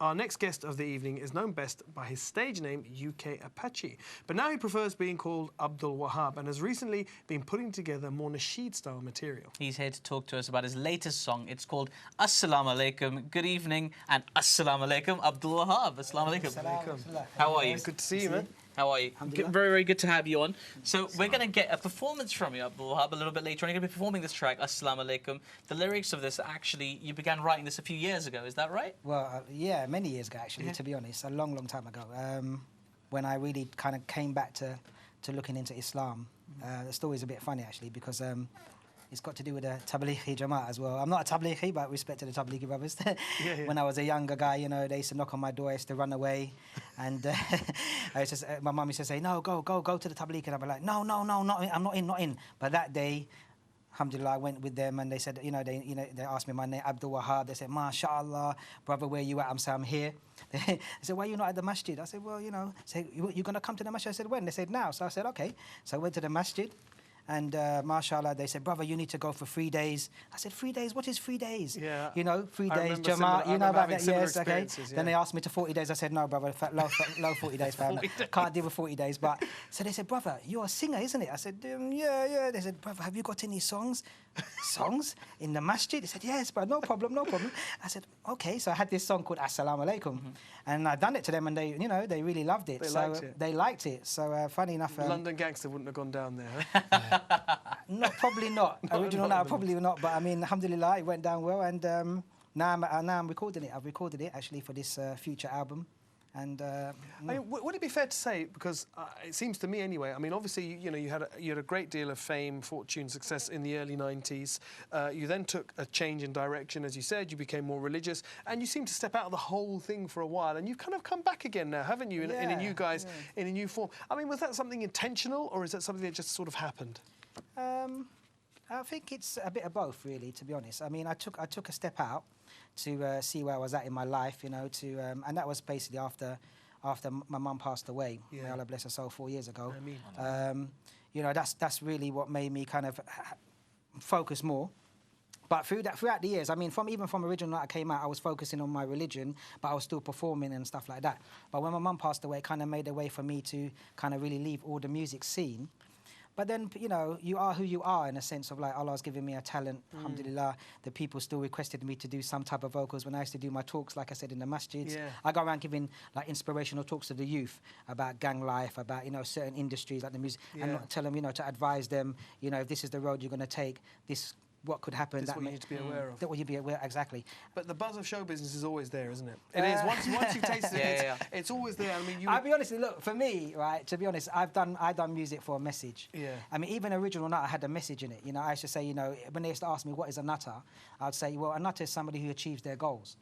Our next guest of the evening is known best by his stage name, UK Apache. But now he prefers being called Abdul Wahhab and has recently been putting together more nasheed-style material. He's here to talk to us about his latest song. It's called Assalamu Alaikum. Good evening and Assalamu Alaikum, Abdul Wahhab. Assalamu Alaikum. How are you? Good to see you, man. How are you? Very, very good to have you on. So we're going to get a performance from you, Abdul Wahhab, a little bit later on. You're going to be performing this track, Assalamu Alaikum. The lyrics of this, actually, you began writing this a few years ago, is that right? Well, yeah, many years ago, actually, to be honest. A long, long time ago. When I really kind of came back to looking into Islam. The story's a bit funny, actually, because it's got to do with the Tablighi Jamaat as well. I'm not a Tablighi, but respect to the Tablighi brothers. When I was a younger guy, you know, they used to knock on my door, I used to run away. And my mum used to say, no, go to the Tablighi. And I'd be like, no, not in, I'm not in. But that day, alhamdulillah, I went with them and they said, they asked me my name, Abdul Wahhab. They said, MashaAllah, brother, where you at? I'm here. They said, why are you not at the masjid? I said, well, you're going to come to the masjid? I said, when? They said, now. So I said, okay. So I went to the masjid. And mashallah, they said, brother, you need to go for 3 days. I said, 3 days? What is 3 days? Yeah. 3 days, Jamaat, you know about that? Yes, okay. Yeah. Then they asked me to 40 days. I said, no, brother, low 40 days, fam. Can't deal with 40 days. But so they said, brother, you're a singer, isn't it? I said, yeah. They said, brother, have you got any songs? Songs in the masjid? They said, yes, but no problem. I said, okay. So I had this song called Assalamu Alaikum. And I done it to them and they really loved it. They liked it. So funny enough. London Gangster wouldn't have gone down there, huh? No, probably not. Original, no, probably not. But I mean, alhamdulillah, it went down well. And now I'm recording it. I've recorded it actually for this future album. And I mean, would it be fair to say, because it seems to me anyway, I mean, obviously, you had a great deal of fame, fortune, success in the early 90s. You then took a change in direction, as you said, you became more religious, and you seem to step out of the whole thing for a while, and you've kind of come back again now, haven't you, in a new guise, in a new form. I mean, was that something intentional, or is that something that just sort of happened? I think it's a bit of both, really, to be honest. I mean, I took a step out to see where I was at in my life, and that was basically after my mum passed away. May Allah bless her soul 4 years ago. That's really what made me kind of focus more. But throughout the years, I mean, even from Original Night I came out, I was focusing on my religion, but I was still performing and stuff like that. But when my mum passed away, it kind of made a way for me to kind of really leave all the music scene. But then, you are who you are in a sense of like Allah's given me a talent, alhamdulillah. The people still requested me to do some type of vocals when I used to do my talks, like I said, in the masjids. I go around giving like inspirational talks to the youth about gang life, about, certain industries like the music, and tell them, to advise them, if this is the road you're going to take, what could happen. That's what you need to be aware of. That what you be aware, exactly. But the buzz of show business is always there, isn't it? It is. Once you taste it, it's always there. I mean, I'll be honest. Look, for me, right? To be honest, I've done music for a message. I mean, even Original Nutter had a message in it. I used to say, when they used to ask me what is a nutter, I'd say, well, a nutter is somebody who achieves their goals.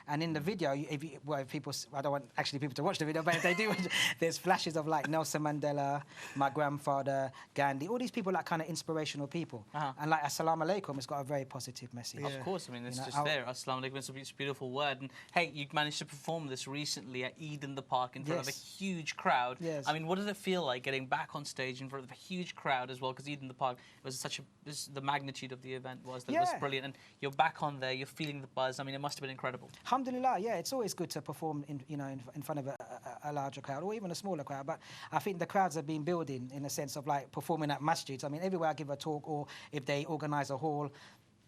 And in the video, if people, I don't want actually people to watch the video, but if they do, there's flashes of like Nelson Mandela, my grandfather, Gandhi, all these people like kind of inspirational people. And like Assalamu Alaikum, it's got a very positive message. Of course, I mean, it's just there. Assalamu Alaikum, it's a beautiful word. And hey, you managed to perform this recently at Eid in the Park in front of a huge crowd. I mean, what did it feel like getting back on stage in front of a huge crowd as well? Because Eid in the Park was the magnitude of the event was that it was brilliant. And you're back on there, you're feeling the buzz. I mean, it must have been incredible. Alhamdulillah, yeah, it's always good to perform in front of a larger crowd or even a smaller crowd. But I think the crowds have been building in a sense of like performing at masjids. I mean, everywhere I give a talk or if they organise a hall,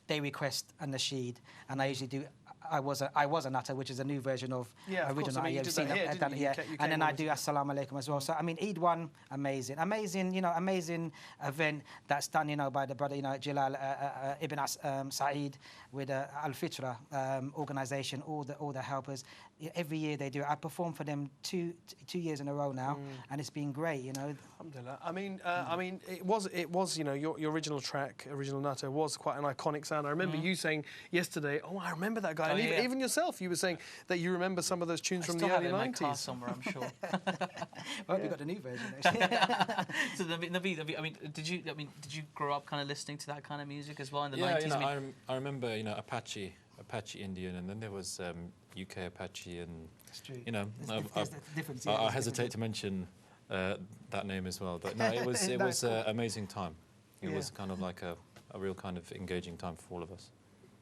they request a nasheed, and I usually do. I was a nutter, which is a new version of Original Night. You've seen that, didn't you? And then I do Assalamu Alaikum as well. So I mean, Eid one, amazing, amazing event that's done, by the brother, Jalal Ibn Sa'id with Al Fitra organisation, all the helpers. Every year they do it. I performed for them two years in a row now, and it's been great. Alhamdulillah. I mean, it was, your original track, Original Nutter, was quite an iconic sound. I remember you saying yesterday, "Oh, I remember that guy." And even yourself, you were saying that you remember some of those tunes from the early 90s. In my car somewhere, I'm sure. Well, we got the new version actually. So Naveed, I mean, did you grow up kind of listening to that kind of music as well in the 90s? I remember, Apache Indian, and then there was UK Apache, and I hesitate to mention that name as well, but no, it was an amazing time. It was kind of like a real kind of engaging time for all of us.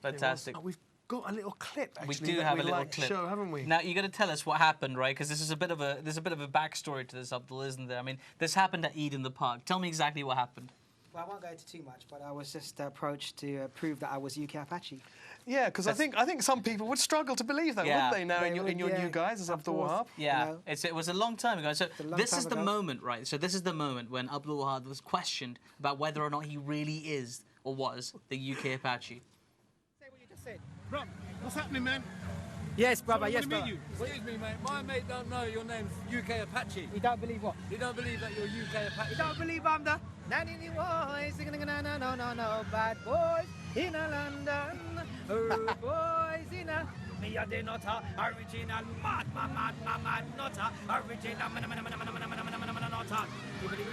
Fantastic. We've got a little clip. Actually, we do have a little like clip. To show, haven't we? Now you got to tell us what happened, right? Because there's a bit of a backstory to this, Abdul, isn't there? I mean, this happened at Eden the Park. Tell me exactly what happened. Well, I won't go into too much, but I was just approached to prove that I was UK Apache. Yeah, because I think some people would struggle to believe that, wouldn't they? Now They in your would, new guise as Abdul Wahhab. Yeah, You know? it was a long time ago. So this is the ago. moment, right? So this is the moment when Abdul Wahhab was questioned about whether or not he really is or was the UK Apache. Say what you just said. Rob, what's happening, man? Yes, brother, Sorry, yes, I wanna brother. meet you. Excuse me, mate. My mate don't know your name's UK Apache. You don't believe what? He don't believe that you're UK Apache. You don't believe I'm the nanny boys, no, bad boys in a London, boys in a me a the nutter, original mad, nutter, original nutter. You believe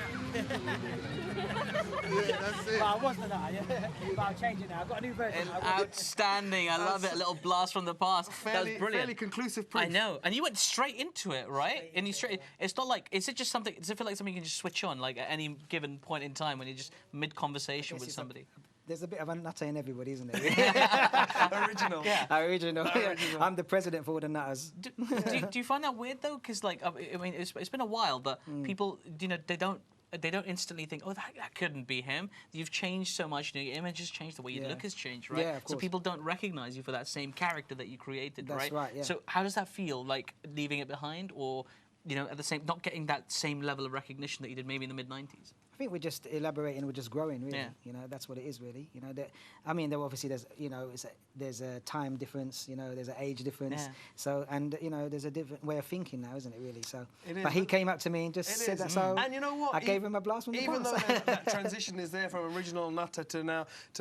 Yeah, that's it. But I was the nutter, yeah. But I'll change it now. I've got a new version. Outstanding! I love it. A little blast from the past. That was brilliant. Fairly conclusive proof. I know, and you went straight into it, right? And you straight. It's not like. Is it just something? Does it feel like something you can just switch on, like at any given point in time when you're just mid-conversation with somebody? There's a bit of a nutter in everybody, isn't there? Original. Yeah. Original. I'm the president for all the nutters. Do you find that weird though? Because like, I mean, it's been a while, but people, you know, they don't instantly think, oh, that couldn't be him. You've changed so much. You know, your image has changed. The way you look has changed, right? Yeah, of so course. people don't recognize you for that same character that you created, That's right, yeah. So how does that feel? Like leaving it behind, or you know, at the same, not getting that same level of recognition that you did maybe in the mid-90s? I think we're just elaborating, we're just growing, really. Yeah. You know, that's what it is, really. You know, I mean, there obviously there's a time difference. You know, there's an age difference. Yeah. So, and you know, there's a different way of thinking now, isn't it? Really. So, It is, but he but came up to me and just said that. So, And you know what? I gave him a blast from the Even though past. that transition is there from original nutter to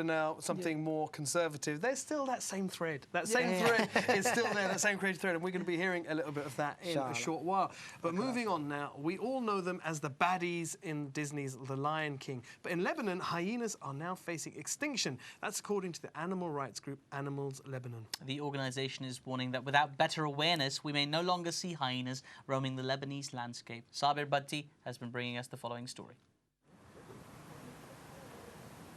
now something more conservative, there's still that same thread. That same thread is still there. That same creative thread, and we're going to be hearing a little bit of that in a short while. But moving on now, we all know them as the baddies in Disney's The Lion King. But in Lebanon, hyenas are now facing extinction. That's according to the animal rights group Animals Lebanon. The organisation is warning that without better awareness, we may no longer see hyenas roaming the Lebanese landscape. Sabir Bhatti has been bringing us the following story.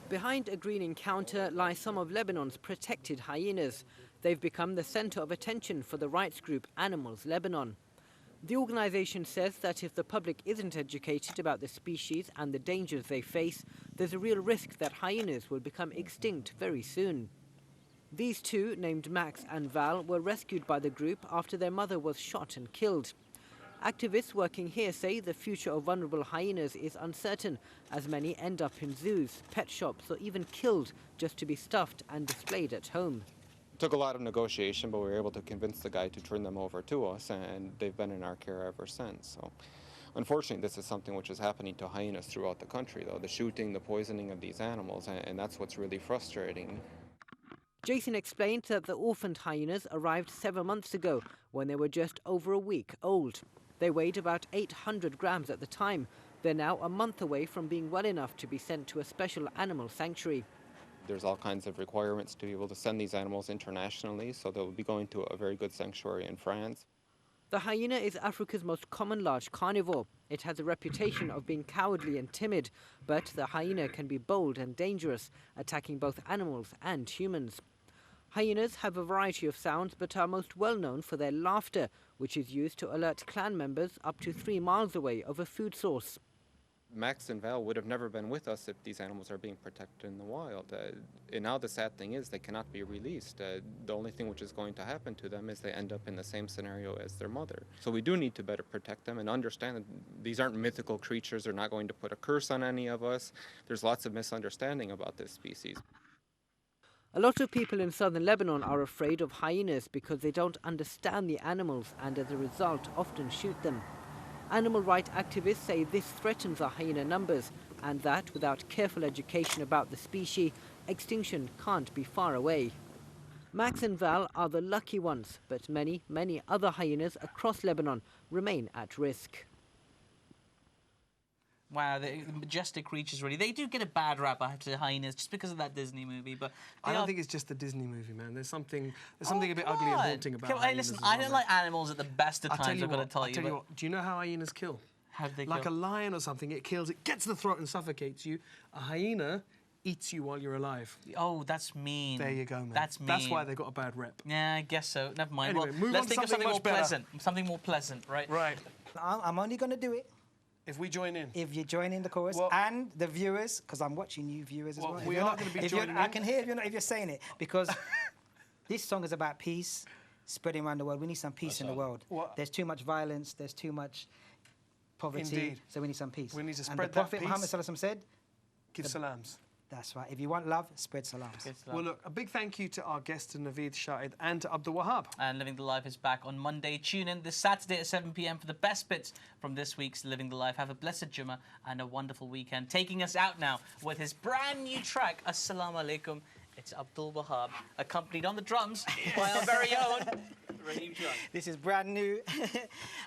Behind a green encounter lie some of Lebanon's protected hyenas. They've become the centre of attention for the rights group Animals Lebanon. The organisation says that if the public isn't educated about the species and the dangers they face, there's a real risk that hyenas will become extinct very soon. These two, named Max and Val, were rescued by the group after their mother was shot and killed. Activists working here say the future of vulnerable hyenas is uncertain, as many end up in zoos, pet shops, or even killed just to be stuffed and displayed at home. Took a lot of negotiation, but we were able to convince the guy to turn them over to us, and they've been in our care ever since. So, unfortunately, this is something which is happening to hyenas throughout the country, though, the shooting, the poisoning of these animals, and that's what's really frustrating. Jason explained that the orphaned hyenas arrived 7 months ago, when they were just over a week old. They weighed about 800 grams at the time. They're now a month away from being well enough to be sent to a special animal sanctuary. There's all kinds of requirements to be able to send these animals internationally, so they'll be going to a very good sanctuary in France. The hyena is Africa's most common large carnivore. It has a reputation of being cowardly and timid, but the hyena can be bold and dangerous, attacking both animals and humans. Hyenas have a variety of sounds, but are most well known for their laughter, which is used to alert clan members up to 3 miles away of a food source. Max and Val would have never been with us if these animals are being protected in the wild. And now the sad thing is they cannot be released. The only thing which is going to happen to them is they end up in the same scenario as their mother. So we do need to better protect them and understand that these aren't mythical creatures. They're not going to put a curse on any of us. There's lots of misunderstanding about this species. A lot of people in southern Lebanon are afraid of hyenas because they don't understand the animals and as a result often shoot them. Animal rights activists say this threatens our hyena numbers and that without careful education about the species, extinction can't be far away. Max and Val are the lucky ones, but many, many other hyenas across Lebanon remain at risk. Wow, the majestic creatures, really. They do get a bad rap, I have to say, hyenas, just because of that Disney movie. But I don't think it's just the Disney movie, man. There's something a bit ugly and haunting about hyenas. Hey, listen, as well, I don't man. like animals at the best of times, I've got to tell you. I'll tell you what, do you know how hyenas kill? How do they Like kill? a lion or something, it kills, it gets to the throat and suffocates you. A hyena, eats you while you're alive. Oh, that's mean. There you go, man. That's mean. That's why they got a bad rep. Yeah, I guess so. Never mind. Anyway, well, move let's on to think of something something more much better. pleasant. Something more pleasant, right? Right. I'm only going to do it If we join in. if you join in the chorus, Well- and the viewers, because I'm watching you viewers as Well, well. we If you're are not- gonna be if you're- joining I in. can hear if you're saying it, because this song is about peace spreading around the world. We need some peace in the world. What? There's too much violence. There's too much poverty. Indeed. So we need some peace. We need to And spread the that Prophet peace. Muhammad Sallallahu Alaihi Wasallam said, Give salams. that's right. If you want love, spread salams. Well, look, a big thank you to our guest, Naveed Shahid, and to Abdul Wahhab. And Living the Life is back on Monday. Tune in this Saturday at 7 p.m. for the best bits from this week's Living the Life. Have a blessed Jummah and a wonderful weekend. Taking us out now with his brand new track, Assalamu Alaikum. It's Abdul Wahhab, accompanied on the drums by our very own Raheem John. This is brand new.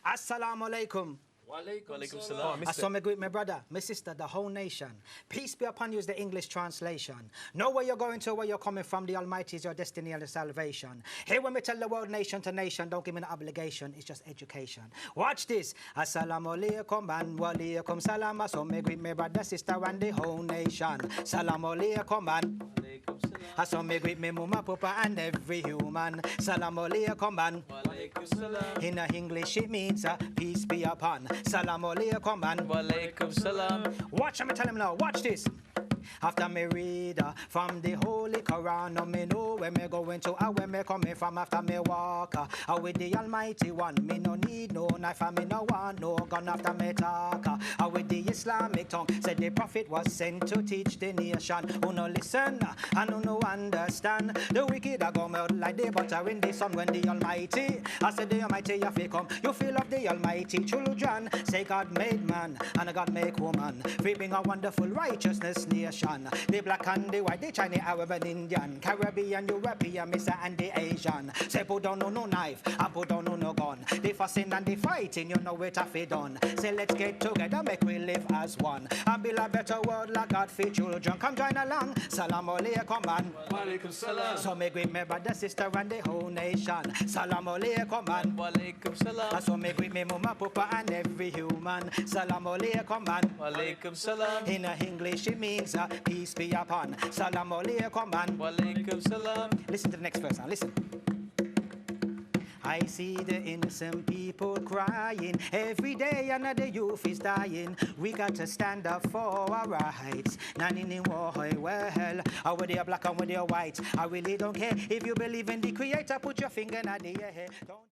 Assalamu alaikum. Walaikum salam. I saw me greet my brother, my sister, the whole nation. Peace be upon you is the English translation. Know where you're going to, where you're coming from. The Almighty is your destiny and the salvation. Here when we tell the world, nation to nation, don't give me an obligation, it's just education. Watch this. Assalamu alaikum and walaikum salam. I saw me greet my brother, sister, and the whole nation. Salamu alaikum and I saw me greet me mama, papa, and every human. Salamu alaikum and in English it means peace be upon. Salamu alaikum and Walaikum salam. watch me tell him now, watch this. After me read from the Holy Quran, me know where me going to and where me coming from. After me walk with the Almighty One, me no need no knife and me no want no gun. After me talk with the Islamic tongue, said the Prophet was sent to teach the nation. Who no listen and who no understand. The wicked are go melt like the butter in the sun. When the Almighty, I said the Almighty you feel come, you feel of the Almighty children. Say God made man and God make woman. We bring a wonderful righteousness nation. The black and the white, the Chinese, Arab and Indian, Caribbean, European, Mr. and the Asian. Say put down no knife, and put down no gun. The fussing and the fighting, you know it a fit done. Say let's get together, make we live as one. And build a better world like God for children. Come join along. Salam alaikum and Walaikum salam. so me greet me brother, sister and the whole nation. Salam alaikum and Walaikum salam. so me greet me mama, papa and every human. Salam alaikum and Walaikum salam. in English it means peace be upon. Salam alaikum and Walaikum salam. listen to the next verse now, listen. I see the innocent people crying. Every day another youth is dying. We got to stand up for our rights. None in war, well, whether you're black and whether you're white. I really don't care if you believe in the Creator. Put your finger in the air. Don't